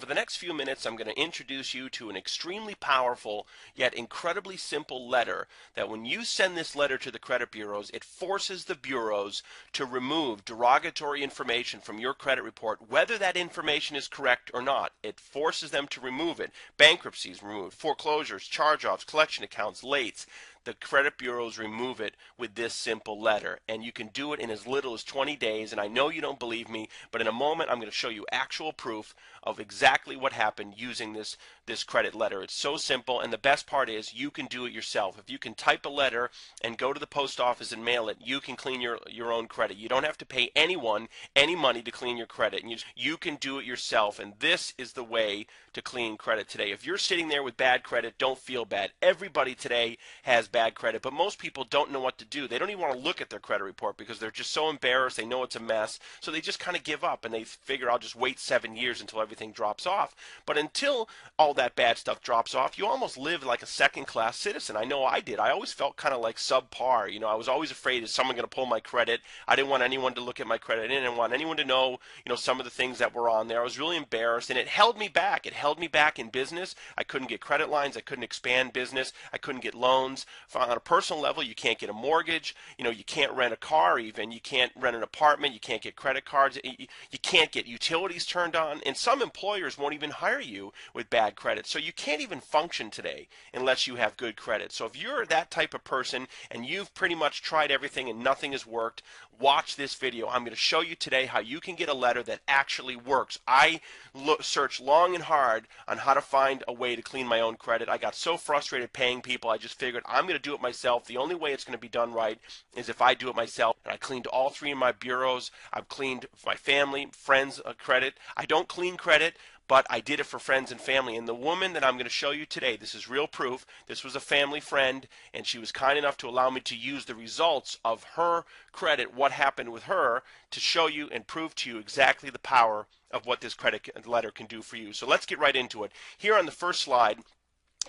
over the next few minutes, I'm going to introduce you to an extremely powerful yet incredibly simple letter that when you send this letter to the credit bureaus, it forces the bureaus to remove derogatory information from your credit report, whether that information is correct or not. It forces them to remove it. Bankruptcies removed, foreclosures, charge-offs, collection accounts, lates. The credit bureaus remove it with this simple letter, and you can do it in as little as 20 days. And I know you don't believe me, but in a moment I'm going to show you actual proof of exactly what happened using this credit letter. It's so simple, and the best part is you can do it yourself. If you can type a letter and go to the post office and mail it, you can clean your own credit. You don't have to pay anyone any money to clean your credit, and you can do it yourself. And this is the way to clean credit today. If you're sitting there with bad credit, don't feel bad. Everybody today has bad credit, but most people don't know what to do. They don't even want to look at their credit report because they're just so embarrassed. They know it's a mess, so they just kind of give up, and they figure, I'll just wait 7 years until everything drops off. But until all that bad stuff drops off, you almost live like a second-class citizen. I know I did. I always felt kind of like subpar. I was always afraid, is someone going to pull my credit? I didn't want anyone to look at my credit. I didn't want anyone to know, some of the things that were on there. I was really embarrassed, and it held me back. It held me back in business. I couldn't get credit lines. I couldn't expand business. I couldn't get loans. On a personal level, you can't get a mortgage. You can't rent a car even. You can't rent an apartment. You can't get credit cards. You can't get utilities turned on. And some employers won't even hire you with bad credit. So you can't even function today unless you have good credit. So if you're that type of person and you've pretty much tried everything and nothing has worked, watch this video. I'm going to show you today how you can get a letter that actually works. I searched long and hard on how to find a way to clean my own credit. I got so frustrated paying people, I just figured I'm going to do it myself. The only way it's going to be done right is if I do it myself. And I cleaned all 3 of my bureaus. I've cleaned my family, friends' credit. I don't clean credit, but I did it for friends and family. And the woman that I'm going to show you today, this is real proof. This was a family friend, and she was kind enough to allow me to use the results of her credit, what happened with her, to show you and prove to you exactly the power of what this credit letter can do for you. So let's get right into it. Here on the first slide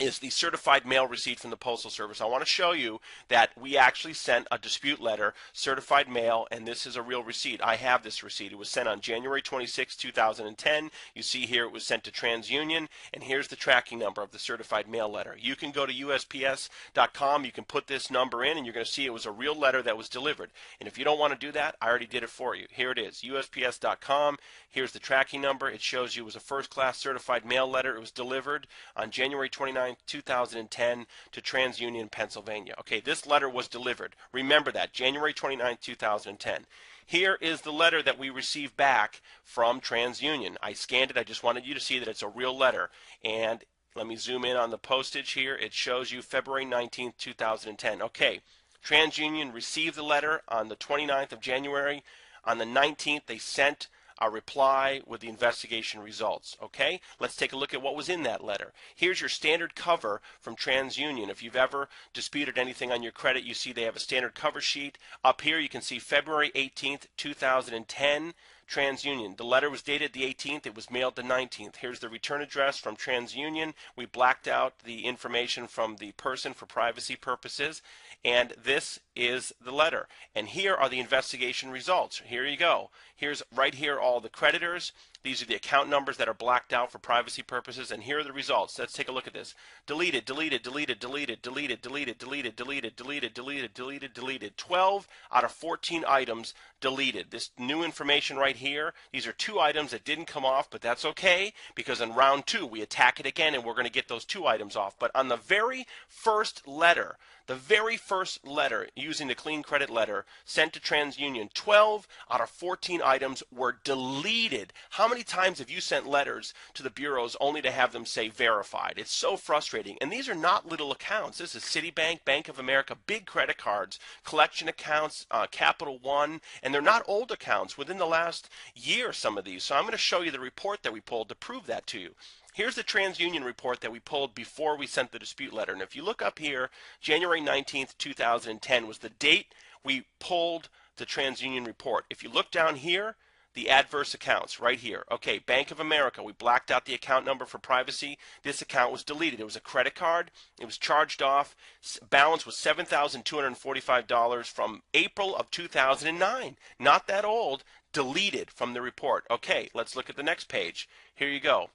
is the certified mail receipt from the Postal Service. I want to show you that we actually sent a dispute letter, certified mail, and this is a real receipt. I have this receipt. It was sent on January 26, 2010. You see here it was sent to TransUnion, and here's the tracking number of the certified mail letter. You can go to USPS.com, you can put this number in, and you're going to see it was a real letter that was delivered. And if you don't want to do that, I already did it for you. Here it is, USPS.com. Here's the tracking number. It shows you it was a first-class certified mail letter. It was delivered on January 29, 2010 to TransUnion, Pennsylvania. Okay, this letter was delivered. Remember that, January 29, 2010. Here is the letter that we received back from TransUnion. I scanned it. I just wanted you to see that it's a real letter. And let me zoom in on the postage here. It shows you February 19, 2010. Okay, TransUnion received the letter on the 29th of January. On the 19th, they sent a reply with the investigation results. Okay, let's take a look at what was in that letter. Here's your standard cover from TransUnion. If you've ever disputed anything on your credit, you see they have a standard cover sheet. Up here you can see February 18th, 2010. TransUnion. The letter was dated the 18th. It was mailed the 19th. Here's the return address from TransUnion. We blacked out the information from the person for privacy purposes. And this is the letter. And here are the investigation results. Here you go. Here's right here all the creditors. These are the account numbers that are blacked out for privacy purposes. And here are the results. Let's take a look at this. Deleted, deleted, deleted, deleted, deleted, deleted, deleted, deleted, deleted, deleted, deleted, deleted. 12 out of 14 items deleted. This new information right here, these are 2 items that didn't come off, but that's okay because in round 2 we attack it again and we're going to get those 2 items off. But on the very first letter, using the clean credit letter sent to TransUnion, 12 out of 14 items were deleted. How many times have you sent letters to the bureaus only to have them say verified? It's so frustrating. And these are not little accounts. This is Citibank, Bank of America, big credit cards, collection accounts, Capital One, and they're not old accounts. Within the last year, some of these. So I'm going to show you the report that we pulled to prove that to you. Here's the TransUnion report that we pulled before we sent the dispute letter. And if you look up here, January 19th, 2010 was the date we pulled the TransUnion report. If you look down here, the adverse accounts right here. Okay, Bank of America, we blacked out the account number for privacy. This account was deleted. It was a credit card. It was charged off. Balance was $7,245 from April of 2009. Not that old. Deleted from the report. Okay, let's look at the next page. Here you go.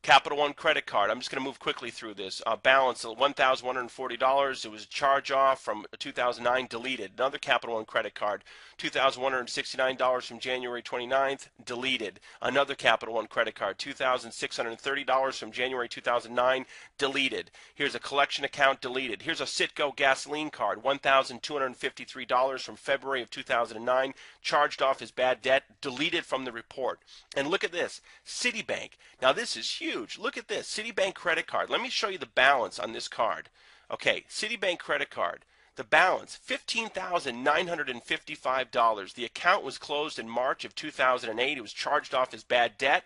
Capital One credit card. I'm just going to move quickly through this. Balance of $1,140. It was a charge off from 2009, deleted. Another Capital One credit card, $2,169 from January 29th, deleted. Another Capital One credit card, $2,630 from January 2009, deleted. Here's a collection account, deleted. Here's a Citgo gasoline card, $1,253 from February of 2009, charged off as bad debt, deleted from the report. And look at this, Citibank. Now this is huge. Look at this, Citibank credit card. Let me show you the balance on this card. Okay, Citibank credit card. The balance, $15,955. The account was closed in March of 2008. It was charged off as bad debt,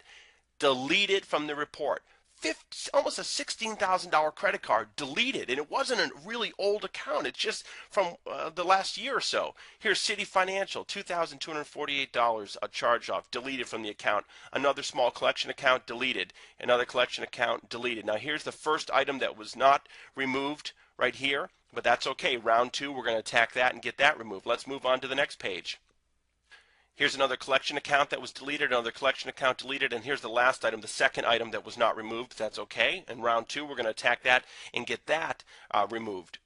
deleted from the report. Almost a $16,000 credit card, deleted, and it wasn't a really old account. It's just from the last year or so. Here's Citi Financial, $2,248, a charge off, deleted from the account. Another small collection account, deleted. Another collection account, deleted. Now here's the first item that was not removed right here, but that's okay. Round two, we're going to attack that and get that removed. Let's move on to the next page. Here's another collection account that was deleted, another collection account deleted, and here's the last item, the second item that was not removed. That's okay. In round two, we're going to attack that and get that removed.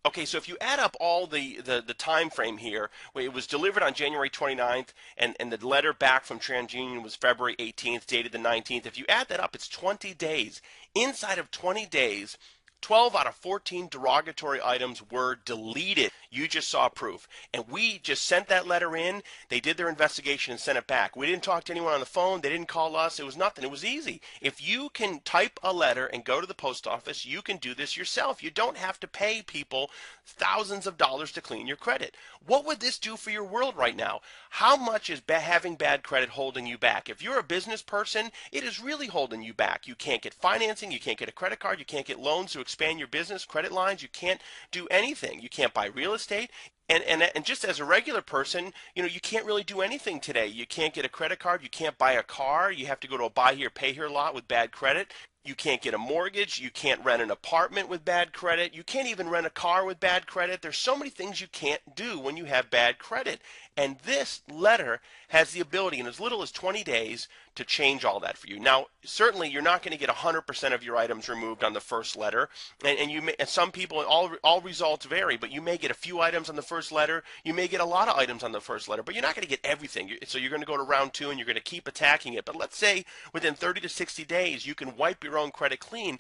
Okay, so if you add up all the time frame here, it was delivered on January 29th, and the letter back from TransUnion was February 18th, dated the 19th. If you add that up, it's 20 days. Inside of 20 days, 12 out of 14 derogatory items were deleted. You just saw proof. And we just sent that letter in. They did their investigation and sent it back. We didn't talk to anyone on the phone. They didn't call us. It was nothing. It was easy. If you can type a letter and go to the post office, you can do this yourself. You don't have to pay people thousands of dollars to clean your credit. What would this do for your world right now? How much is having bad credit holding you back? If you're a business person, it is really holding you back. You can't get financing. You can't get a credit card. You can't get loans to expand your business, credit lines. You can't do anything. You can't buy real estate. And just as a regular person, you can't really do anything today. You can't get a credit card. You can't buy a car. You have to go to a buy here, pay here lot with bad credit. You can't get a mortgage. You can't rent an apartment with bad credit. You can't even rent a car with bad credit. There's so many things you can't do when you have bad credit. And this letter has the ability in as little as 20 days to change all that for you. Now, certainly you're not going to get 100% of your items removed on the first letter. And some people, all results vary, but you may get a few items on the first letter. You may get a lot of items on the first letter, but you're not going to get everything. So you're going to go to round two and you're going to keep attacking it. But let's say within 30 to 60 days, you can wipe your own credit clean.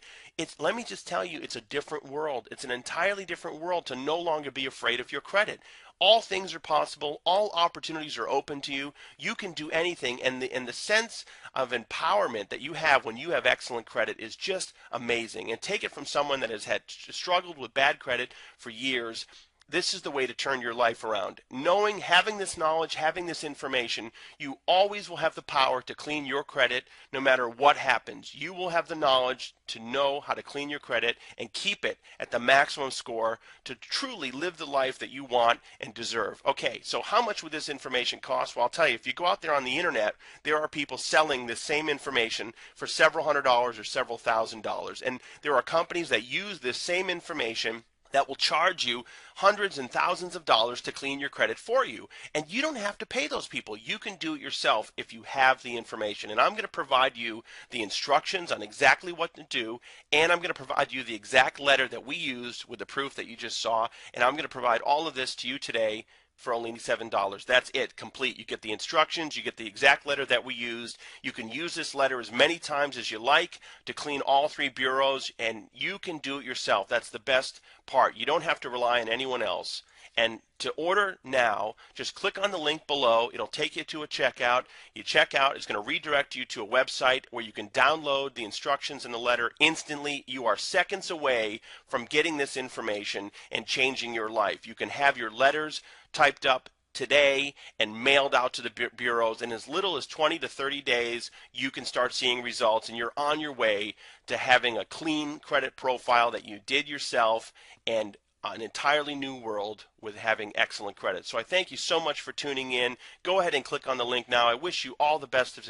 Let me just tell you, it's a different world. It's an entirely different world to no longer be afraid of your credit. All things are possible. All opportunities are open to you. You can do anything, and the sense of empowerment that you have when you have excellent credit is just amazing. And take it from someone that has struggled with bad credit for years. This is the way to turn your life around. Having this knowledge, having this information, you always will have the power to clean your credit no matter what happens. You will have the knowledge to know how to clean your credit and keep it at the maximum score to truly live the life that you want and deserve. Okay, so how much would this information cost? Well, I'll tell you, if you go out there on the internet, there are people selling this same information for several $100s or several $1,000s. And there are companies that use this same information that will charge you hundreds and thousands of dollars to clean your credit for you. And you don't have to pay those people. You can do it yourself if you have the information. And I'm going to provide you the instructions on exactly what to do, and I'm going to provide you the exact letter that we used with the proof that you just saw, and I'm going to provide all of this to you today for only $7. That's it, complete. You get the instructions, you get the exact letter that we used. You can use this letter as many times as you like to clean all three bureaus, and you can do it yourself. That's the best part. You don't have to rely on anyone else. And to order now, just click on the link below. It'll take you to a checkout. You check out, it's going to redirect you to a website where you can download the instructions in the letter instantly. You are seconds away from getting this information and changing your life. You can have your letters typed up today and mailed out to the bureaus. In as little as 20 to 30 days, you can start seeing results, and you're on your way to having a clean credit profile that you did yourself and an entirely new world with having excellent credit. So I thank you so much for tuning in. Go ahead and click on the link now. I wish you all the best of success.